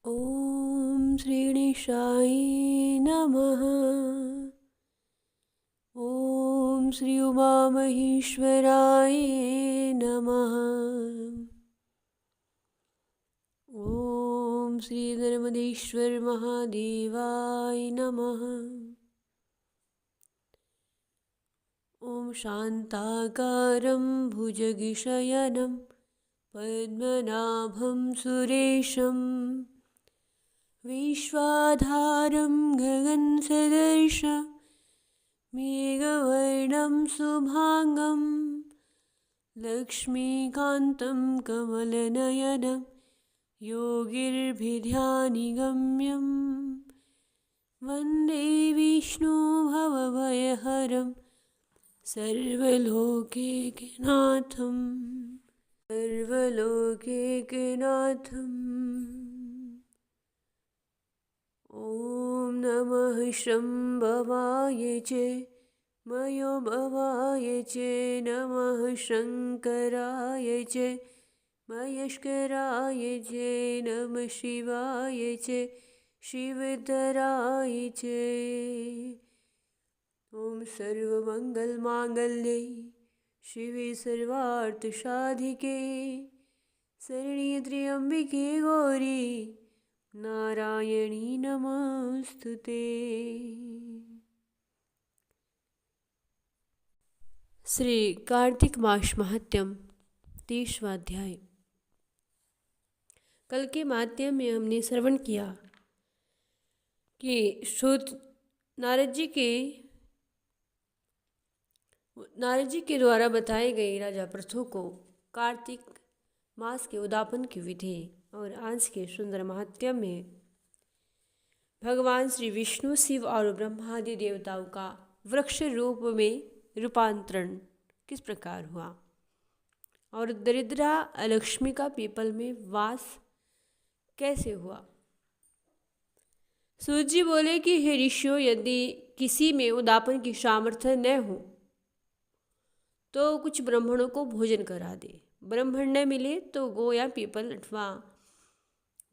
ॐ श्रीगणेशाय नमः। ॐ श्री उमामहेश्वराय नमः। ॐ श्री नर्मदेश्वर महादेवाय नमः। ॐ शान्ताकारं भुजगशयनं पद्मनाभं सुरेशं विश्वाधारं गगनसदृशं मेघवर्णं शुभांगं लक्ष्मीकान्तं कमलनयनं योगिर्भिध्यानिगम्यं वन्दे विष्णुभवभयहरं सर्वलोकैकनाथं ॐ नमः शम्भवाय च मयोभवाय च नमः शङ्कराय च महेश्वराय च नमः शिवाय च शिवधराय च। ॐ सर्वमङ्गलमाङ्गल्ये शिवे सर्वार्थसाधिके शरण्ये त्र्यम्बके गौरी नारायणी नमोस्तुते। श्री कार्तिक मास महात्म्य 30वां अध्याय। कल के माध्यम में हमने श्रवण किया कि सूत नारद जी के द्वारा बताए गए राजा पृथु को कार्तिक मास के उद्यापन की विधि और आज के सुंदर महात्म्य में भगवान श्री विष्णु शिव और ब्रह्मादि देवताओं का वृक्ष रूप में रूपांतरण किस प्रकार हुआ और दरिद्रा लक्ष्मी का पीपल में वास कैसे हुआ। सूत जी बोले कि हे ऋषियों, यदि किसी में उद्यापन की सामर्थ्य न हो तो कुछ ब्राह्मणों को भोजन करा दे। ब्राह्मण न मिले तो गो या पीपल अथवा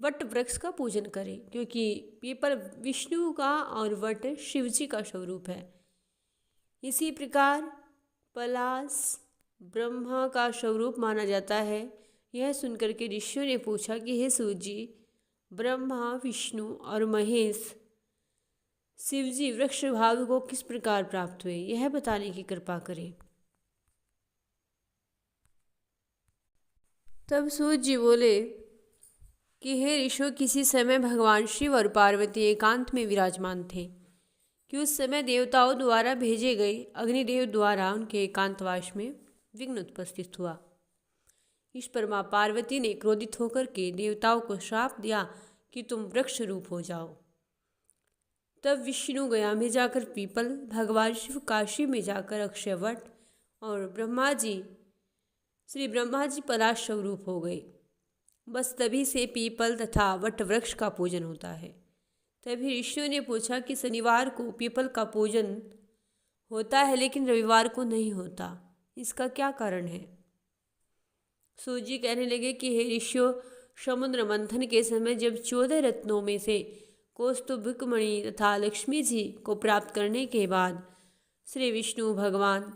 वट वृक्ष का पूजन करें, क्योंकि पीपल विष्णु का और वट शिव जी का स्वरूप है। इसी प्रकार पलाश ब्रह्मा का स्वरूप माना जाता है। यह सुनकर के ऋषियों ने पूछा कि हे सूत जी, ब्रह्मा विष्णु और महेश शिव जी वृक्ष भाव को किस प्रकार प्राप्त हुए, यह बताने की कृपा करें। तब सूत जी बोले कि हे ऋषियों, किसी समय भगवान शिव और पार्वती एकांत में विराजमान थे कि उस समय देवताओं द्वारा भेजे गए अग्निदेव द्वारा उनके एकांतवास में विघ्न उपस्थित हुआ। इस पर माँ पार्वती ने क्रोधित होकर के देवताओं को श्राप दिया कि तुम वृक्ष रूप हो जाओ। तब विष्णु गया में जाकर पीपल, भगवान शिव काशी में जाकर अक्षयवट और श्री ब्रह्मा जी पलाश स्वरूप हो गए। बस तभी से पीपल तथा वट वृक्ष का पूजन होता है। तभी ऋषियों ने पूछा कि शनिवार को पीपल का पूजन होता है लेकिन रविवार को नहीं होता, इसका क्या कारण है। सूत जी कहने लगे कि हे ऋषियों, समुद्र मंथन के समय जब 14 रत्नों में से कौस्तुभ मणि तथा लक्ष्मी जी को प्राप्त करने के बाद श्री विष्णु भगवान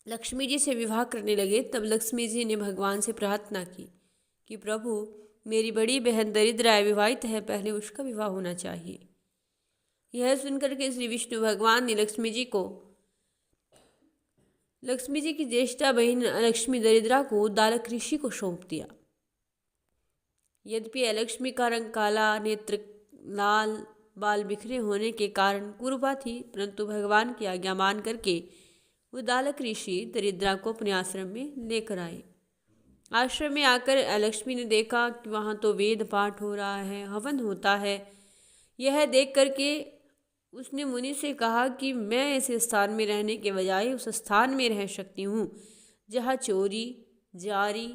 लक्ष्मी जी से विवाह करने लगे, तब लक्ष्मी जी ने भगवान से प्रार्थना की कि प्रभु, मेरी बड़ी बहन दरिद्रा विवाहित है, पहले उसका विवाह होना चाहिए। यह सुनकर के श्री विष्णु भगवान ने लक्ष्मी जी की ज्येष्ठा बहन लक्ष्मी दरिद्रा को उद्दालक ऋषि को सौंप दिया। यद्यपि लक्ष्मी का रंग काला, नेत्र लाल, बाल बिखरे होने के कारण कुरूपा थी, परंतु भगवान की आज्ञा मान करके उद्दालक ऋषि दरिद्रा को अपने आश्रम में लेकर आए। आश्रम में आकर लक्ष्मी ने देखा कि वहाँ तो वेद पाठ हो रहा है, हवन होता है। यह देख करके उसने मुनि से कहा कि मैं ऐसे स्थान में रहने के बजाय उस स्थान में रह सकती हूँ जहाँ चोरी, जारी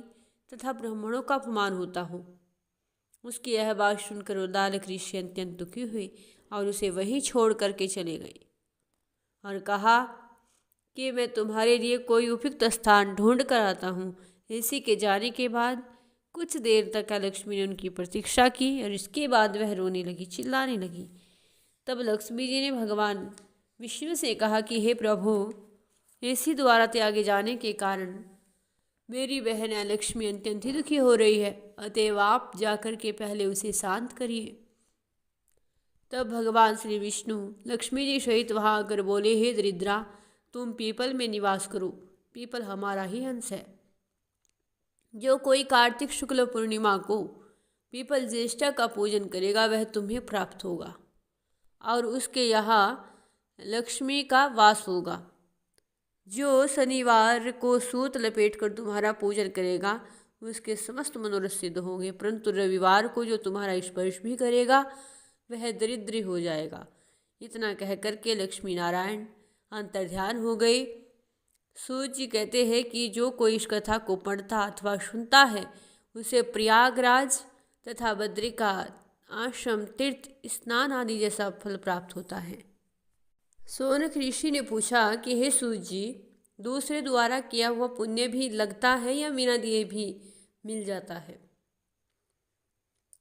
तथा ब्राह्मणों का अपमान होता हो। उसकी यह बात सुनकर उद्दालक ऋषि अत्यंत दुखी हुए और उसे वहीं छोड़ करके चले गए और कहा कि मैं तुम्हारे लिए कोई उपयुक्त स्थान ढूंढ कर आता हूँ। ऋषि के जाने के बाद कुछ देर तक लक्ष्मी ने उनकी प्रतीक्षा की और इसके बाद वह रोने लगी, चिल्लाने लगी। तब लक्ष्मी जी ने भगवान विष्णु से कहा कि हे प्रभु, ऋषि द्वारा त्यागे जाने के कारण मेरी बहन लक्ष्मी अत्यंत ही दुखी हो रही है, अतएव आप जाकर के पहले उसे शांत करिए। तब भगवान श्री विष्णु लक्ष्मी जी सहित वहाँ आकर बोले, हे दरिद्रा, तुम पीपल में निवास करो, पीपल हमारा ही अंश है। जो कोई कार्तिक शुक्ल पूर्णिमा को पीपल ज्येष्ठा का पूजन करेगा वह तुम्हें प्राप्त होगा और उसके यहाँ लक्ष्मी का वास होगा। जो शनिवार को सूत लपेट कर तुम्हारा पूजन करेगा उसके समस्त मनोरथ सिद्ध होंगे, परंतु रविवार को जो तुम्हारा स्पर्श भी करेगा वह दरिद्री हो जाएगा। इतना कह करके लक्ष्मी नारायण अंतर्ध्यान हो गए। सूर्य जी कहते हैं कि जो कोई इस कथा को पढ़ता अथवा सुनता है उसे प्रयागराज तथा बद्रिका आश्रम तीर्थ स्नान आदि जैसा फल प्राप्त होता है। सोनक ऋषि ने पूछा कि हे सूर्य जी, दूसरे द्वारा किया हुआ पुण्य भी लगता है या बिना दिए भी मिल जाता है?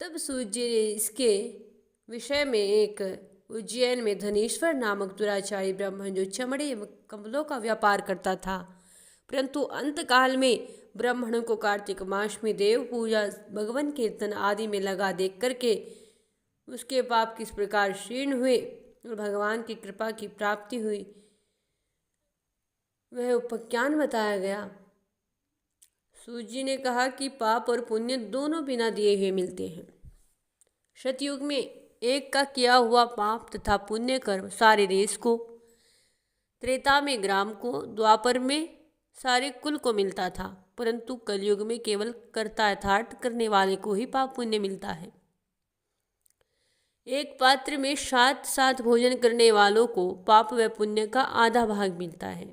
तब सूर्य जी ने इसके विषय में एक उज्जैन में धनेश्वर नामक दुराचारी ब्राह्मण जो चमड़े एवं कमलों का व्यापार करता था, परंतु अंतकाल में ब्राह्मणों को कार्तिक मास में देव पूजा, भगवान कीर्तन आदि में लगा देख करके उसके पाप किस प्रकार क्षीण हुए और भगवान की कृपा की प्राप्ति हुई वह उपाख्यान बताया गया। सूर्य जी ने कहा कि पाप और पुण्य दोनों बिना दिए हुए मिलते हैं। सतयुग में एक का किया हुआ पाप तथा पुण्य कर्म सारे देश को, त्रेता में ग्राम को, द्वापर में सारे कुल को मिलता था, परंतु कलयुग में केवल कर्ता यथार्थ करने वाले को ही पाप पुण्य मिलता है। एक पात्र में साथ साथ भोजन करने वालों को पाप व पुण्य का आधा भाग मिलता है।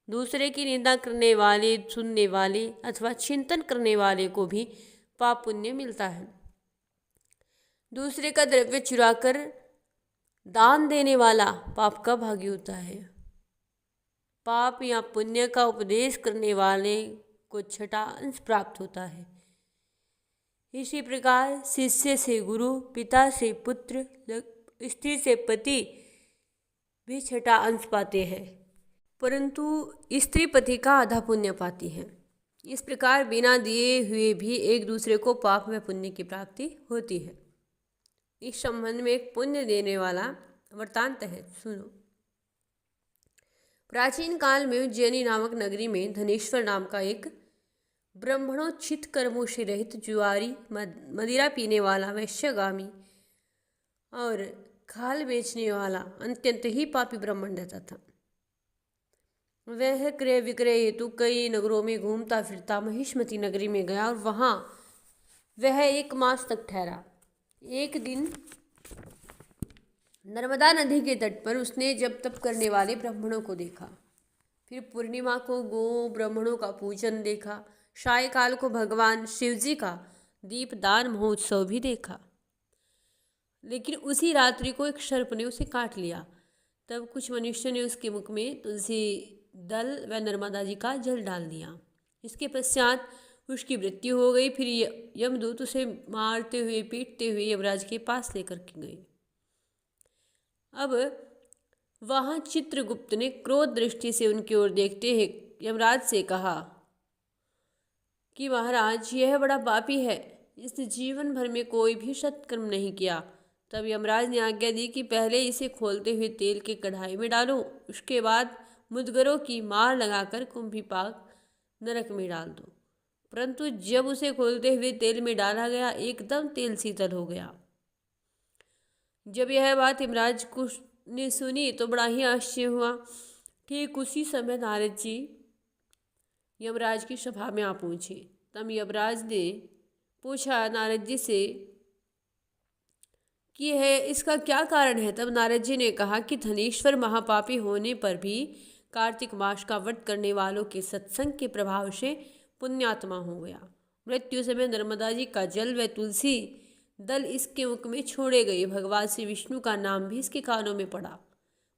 दूसरे की निंदा करने वाले, सुनने वाले अथवा चिंतन करने वाले को भी पाप पुण्य मिलता है। दूसरे का द्रव्य चुराकर दान देने वाला पाप का भागी होता है। पाप या पुण्य का उपदेश करने वाले को छठा अंश प्राप्त होता है। इसी प्रकार शिष्य से गुरु, पिता से पुत्र, स्त्री से पति भी छठा अंश पाते हैं, परंतु स्त्री पति का आधा पुण्य पाती है। इस प्रकार बिना दिए हुए भी एक दूसरे को पाप व पुण्य की प्राप्ति होती है। इस संबंध में एक पुण्य देने वाला वृत्तांत है, सुनो। प्राचीन काल में उज्जैनी नामक नगरी में धनेश्वर नाम का एक ब्राह्मणोचित कर्मों से रहित जुआरी, मदिरा पीने वाला, वैश्यगामी और खाल बेचने वाला अत्यंत ही पापी ब्राह्मण रहता था। वह क्रय विक्रय हेतु कई नगरों में घूमता फिरता महिष्मती नगरी में गया और वहाँ वह 1 मास तक ठहरा। एक दिन नर्मदा नदी के तट पर उसने जप तप करने वाले ब्राह्मणों को देखा। फिर पूर्णिमा को गो ब्राह्मणों का पूजन देखा। सायकाल को भगवान शिवजी का दीपदान महोत्सव भी देखा। लेकिन उसी रात्रि को एक सर्प ने उसे काट लिया। तब कुछ मनुष्यों ने उसके मुख में तुलसी दल व नर्मदा जी का जल डाल दिया। इसके पश्चात उसकी मृत्यु हो गई। फिर यमदूत उसे मारते हुए पीटते हुए यमराज के पास लेकर के गए। अब वहाँ चित्रगुप्त ने क्रोध दृष्टि से उनकी ओर देखते ही यमराज से कहा कि महाराज, यह बड़ा पापी है, इसने जीवन भर में कोई भी सत्कर्म नहीं किया। तब यमराज ने आज्ञा दी कि पहले इसे खोलते हुए तेल के कढ़ाई में डालो, उसके बाद मुदगरों की मार लगाकर कुंभीपाक नरक में डाल दो। परंतु जब उसे खोलते हुए तेल में डाला गया, एकदम तेल शीतल हो गया। जब यह बात यमराज को ने सुनी तो बड़ा ही आश्चर्य हुआ। ठीक उसी समय नारद जी यमराज की सभा में आ पहुँचे। तब यमराज ने पूछा नारद जी से कि है इसका क्या कारण है। तब नारद जी ने कहा कि धनेश्वर महापापी होने पर भी कार्तिक मास का व्रत करने वालों के सत्संग के प्रभाव से पुण्यात्मा हो गया। मृत्यु समय नर्मदा जी का जल व तुलसी दल इसके मुख में छोड़े गए। भगवान श्री विष्णु का नाम भी इसके कानों में पड़ा।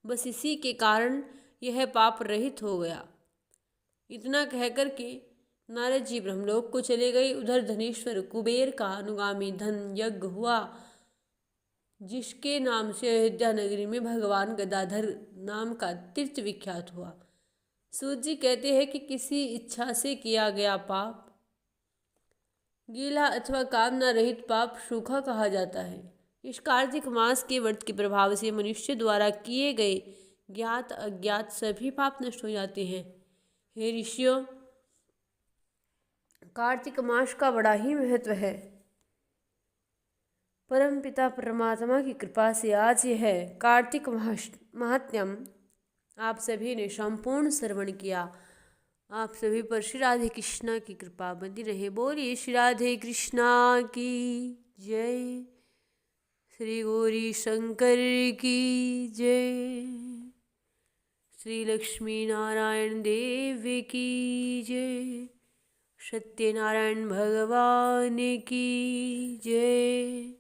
बस इसी के कारण यह पाप रहित हो गया। इतना कहकर के नारद जी ब्रह्मलोक को चले गए। उधर धनेश्वर कुबेर का अनुगामी धन यज्ञ हुआ, जिसके नाम से अयोध्या नगरी में भगवान गदाधर नाम का तीर्थ विख्यात हुआ। सूत जी कहते हैं कि किसी इच्छा से किया गया पाप, गीला अथवा कामना रहित पाप सूखा कहा जाता है। इस कार्तिक मास के व्रत के प्रभाव से मनुष्य द्वारा किए गए ज्ञात अज्ञात सभी पाप नष्ट हो जाते हैं। हे ऋषियों, कार्तिक मास का बड़ा ही महत्व है। परमपिता परमात्मा की कृपा से आज यह कार्तिक महात्म्यम आप सभी ने संपूर्ण श्रवण किया। आप सभी पर श्री राधे कृष्णा की कृपा बनी रहे। बोलिए श्री राधे कृष्णा की जय, श्री गौरी शंकर की जय, श्री लक्ष्मी नारायण देव की जय, सत्यनारायण भगवान की जय।